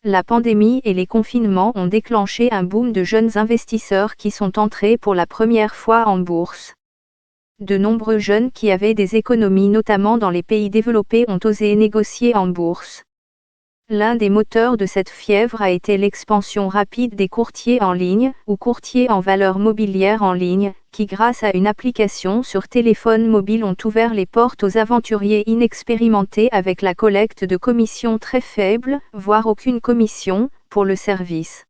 La pandémie et les confinements ont déclenché un boom de jeunes investisseurs qui sont entrés pour la première fois en bourse. De nombreux jeunes qui avaient des économies notamment dans les pays développés ont osé négocier en bourse. L'un des moteurs de cette fièvre a été l'expansion rapide des courtiers en ligne, ou courtiers en valeurs mobilières en ligne, qui grâce à une application sur téléphone mobile ont ouvert les portes aux aventuriers inexpérimentés avec la collecte de commissions très faibles, voire aucune commission, pour le service.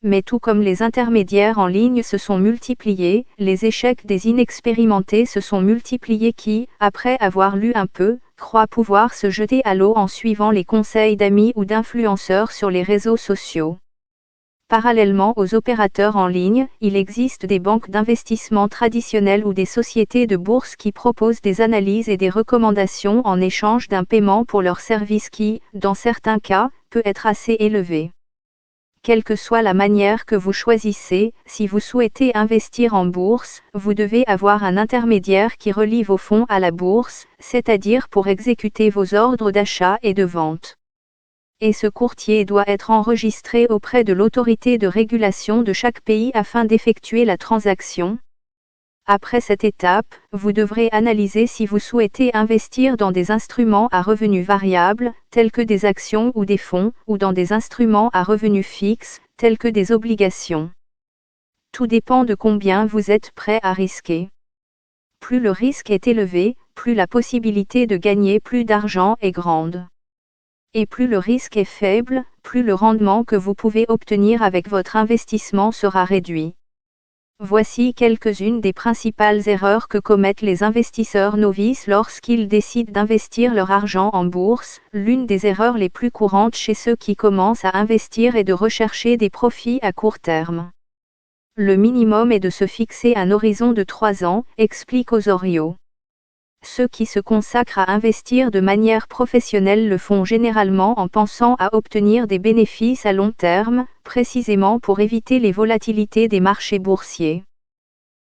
Mais tout comme les intermédiaires en ligne se sont multipliés, les échecs des inexpérimentés se sont multipliés qui, après avoir lu un peu, croient pouvoir se jeter à l'eau en suivant les conseils d'amis ou d'influenceurs sur les réseaux sociaux. Parallèlement aux opérateurs en ligne, il existe des banques d'investissement traditionnelles ou des sociétés de bourse qui proposent des analyses et des recommandations en échange d'un paiement pour leur service qui, dans certains cas, peut être assez élevé. Quelle que soit la manière que vous choisissez, si vous souhaitez investir en bourse, vous devez avoir un intermédiaire qui relie vos fonds à la bourse, c'est-à-dire pour exécuter vos ordres d'achat et de vente. Et ce courtier doit être enregistré auprès de l'autorité de régulation de chaque pays afin d'effectuer la transaction. Après cette étape, vous devrez analyser si vous souhaitez investir dans des instruments à revenus variables, tels que des actions ou des fonds, ou dans des instruments à revenus fixes, tels que des obligations. Tout dépend de combien vous êtes prêt à risquer. Plus le risque est élevé, plus la possibilité de gagner plus d'argent est grande. Et plus le risque est faible, plus le rendement que vous pouvez obtenir avec votre investissement sera réduit. Voici quelques-unes des principales erreurs que commettent les investisseurs novices lorsqu'ils décident d'investir leur argent en bourse. L'une des erreurs les plus courantes chez ceux qui commencent à investir est de rechercher des profits à court terme. Le minimum est de se fixer un horizon de 3 ans, explique Osorio. Ceux qui se consacrent à investir de manière professionnelle le font généralement en pensant à obtenir des bénéfices à long terme, précisément pour éviter les volatilités des marchés boursiers.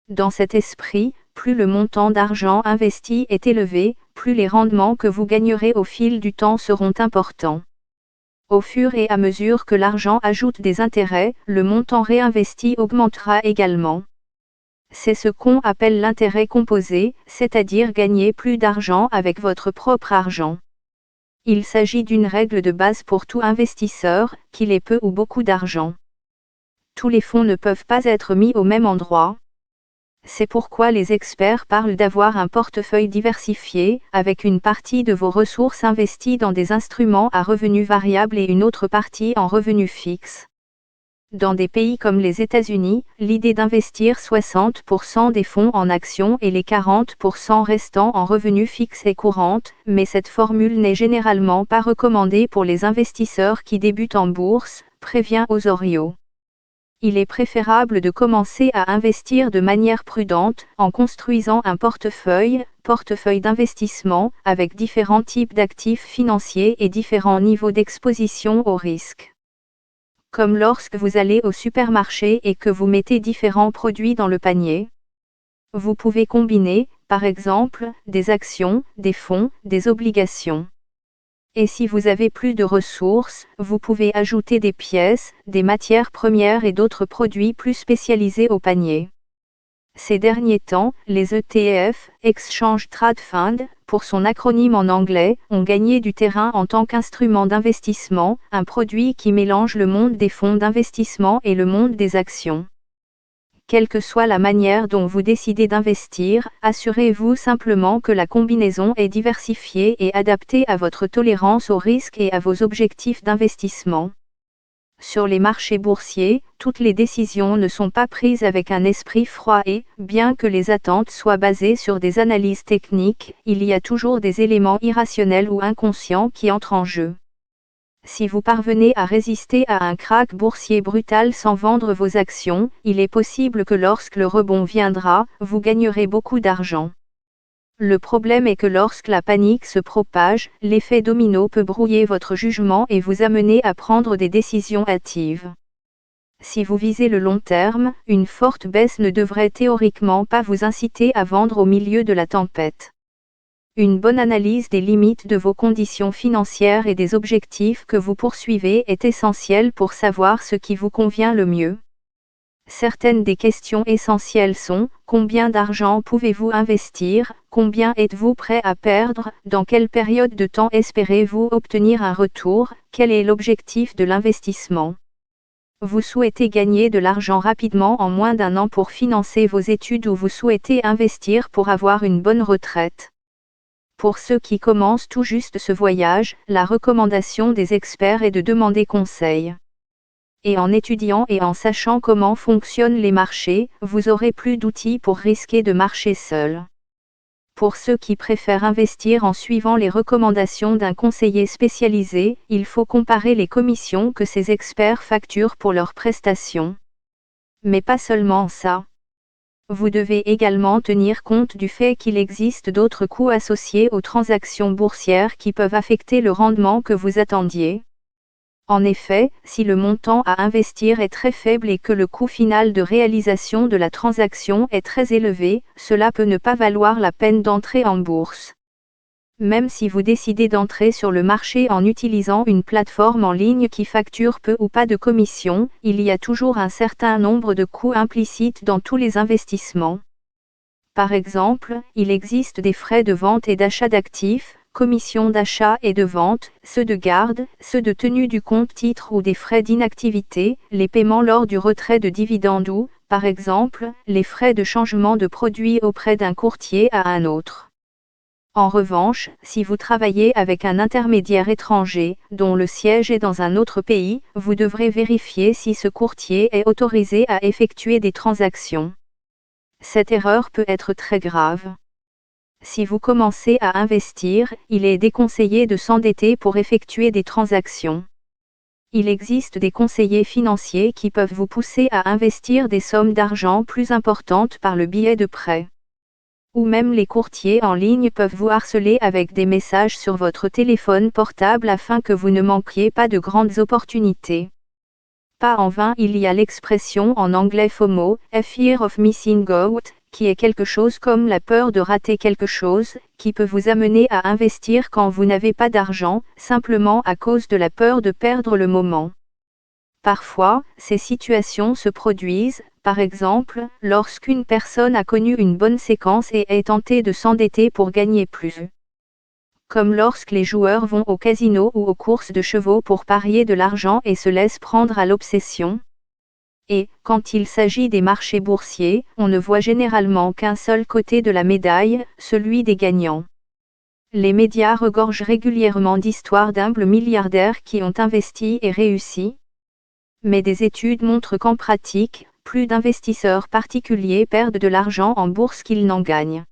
Dans cet esprit, plus le montant d'argent investi est élevé, plus les rendements que vous gagnerez au fil du temps seront importants. Au fur et à mesure que l'argent ajoute des intérêts, le montant réinvesti augmentera également. C'est ce qu'on appelle l'intérêt composé, c'est-à-dire gagner plus d'argent avec votre propre argent. Il s'agit d'une règle de base pour tout investisseur, qu'il ait peu ou beaucoup d'argent. Tous les fonds ne peuvent pas être mis au même endroit. C'est pourquoi les experts parlent d'avoir un portefeuille diversifié, avec une partie de vos ressources investies dans des instruments à revenus variables et une autre partie en revenus fixes. Dans des pays comme les États-Unis, l'idée d'investir 60% des fonds en actions et les 40% restants en revenus fixes est courante, mais cette formule n'est généralement pas recommandée pour les investisseurs qui débutent en bourse, prévient Osorio. Il est préférable de commencer à investir de manière prudente, en construisant un portefeuille d'investissement, avec différents types d'actifs financiers et différents niveaux d'exposition au risque. Comme lorsque vous allez au supermarché et que vous mettez différents produits dans le panier. Vous pouvez combiner, par exemple, des actions, des fonds, des obligations. Et si vous avez plus de ressources, vous pouvez ajouter des pièces, des matières premières et d'autres produits plus spécialisés au panier. Ces derniers temps, les ETF, Exchange Traded Fund, pour son acronyme en anglais, ont gagné du terrain en tant qu'instrument d'investissement, un produit qui mélange le monde des fonds d'investissement et le monde des actions. Quelle que soit la manière dont vous décidez d'investir, assurez-vous simplement que la combinaison est diversifiée et adaptée à votre tolérance au risque et à vos objectifs d'investissement. Sur les marchés boursiers, toutes les décisions ne sont pas prises avec un esprit froid et, bien que les attentes soient basées sur des analyses techniques, il y a toujours des éléments irrationnels ou inconscients qui entrent en jeu. Si vous parvenez à résister à un krach boursier brutal sans vendre vos actions, il est possible que lorsque le rebond viendra, vous gagnerez beaucoup d'argent. Le problème est que lorsque la panique se propage, l'effet domino peut brouiller votre jugement et vous amener à prendre des décisions hâtives. Si vous visez le long terme, une forte baisse ne devrait théoriquement pas vous inciter à vendre au milieu de la tempête. Une bonne analyse des limites de vos conditions financières et des objectifs que vous poursuivez est essentielle pour savoir ce qui vous convient le mieux. Certaines des questions essentielles sont: combien d'argent pouvez-vous investir? Combien êtes-vous prêt à perdre? Dans quelle période de temps espérez-vous obtenir un retour? Quel est l'objectif de l'investissement? Vous souhaitez gagner de l'argent rapidement en moins d'un an pour financer vos études ou vous souhaitez investir pour avoir une bonne retraite? Pour ceux qui commencent tout juste ce voyage, la recommandation des experts est de demander conseil. Et en étudiant et en sachant comment fonctionnent les marchés, vous aurez plus d'outils pour risquer de marcher seul. Pour ceux qui préfèrent investir en suivant les recommandations d'un conseiller spécialisé, il faut comparer les commissions que ces experts facturent pour leurs prestations. Mais pas seulement ça. Vous devez également tenir compte du fait qu'il existe d'autres coûts associés aux transactions boursières qui peuvent affecter le rendement que vous attendiez. En effet, si le montant à investir est très faible et que le coût final de réalisation de la transaction est très élevé, cela peut ne pas valoir la peine d'entrer en bourse. Même si vous décidez d'entrer sur le marché en utilisant une plateforme en ligne qui facture peu ou pas de commission, il y a toujours un certain nombre de coûts implicites dans tous les investissements. Par exemple, il existe des frais de vente et d'achat d'actifs, commissions d'achat et de vente, ceux de garde, ceux de tenue du compte titre ou des frais d'inactivité, les paiements lors du retrait de dividendes ou, par exemple, les frais de changement de produit auprès d'un courtier à un autre. En revanche, si vous travaillez avec un intermédiaire étranger, dont le siège est dans un autre pays, vous devrez vérifier si ce courtier est autorisé à effectuer des transactions. Cette erreur peut être très grave. Si vous commencez à investir, il est déconseillé de s'endetter pour effectuer des transactions. Il existe des conseillers financiers qui peuvent vous pousser à investir des sommes d'argent plus importantes par le biais de prêts. Ou même les courtiers en ligne peuvent vous harceler avec des messages sur votre téléphone portable afin que vous ne manquiez pas de grandes opportunités. Pas en vain il y a l'expression en anglais FOMO, Fear of Missing Out, qui est quelque chose comme la peur de rater quelque chose, qui peut vous amener à investir quand vous n'avez pas d'argent, simplement à cause de la peur de perdre le moment. Parfois, ces situations se produisent, par exemple, lorsqu'une personne a connu une bonne séquence et est tentée de s'endetter pour gagner plus. Comme lorsque les joueurs vont au casino ou aux courses de chevaux pour parier de l'argent et se laissent prendre à l'obsession. Et, quand il s'agit des marchés boursiers, on ne voit généralement qu'un seul côté de la médaille, celui des gagnants. Les médias regorgent régulièrement d'histoires d'humbles milliardaires qui ont investi et réussi. Mais des études montrent qu'en pratique, plus d'investisseurs particuliers perdent de l'argent en bourse qu'ils n'en gagnent.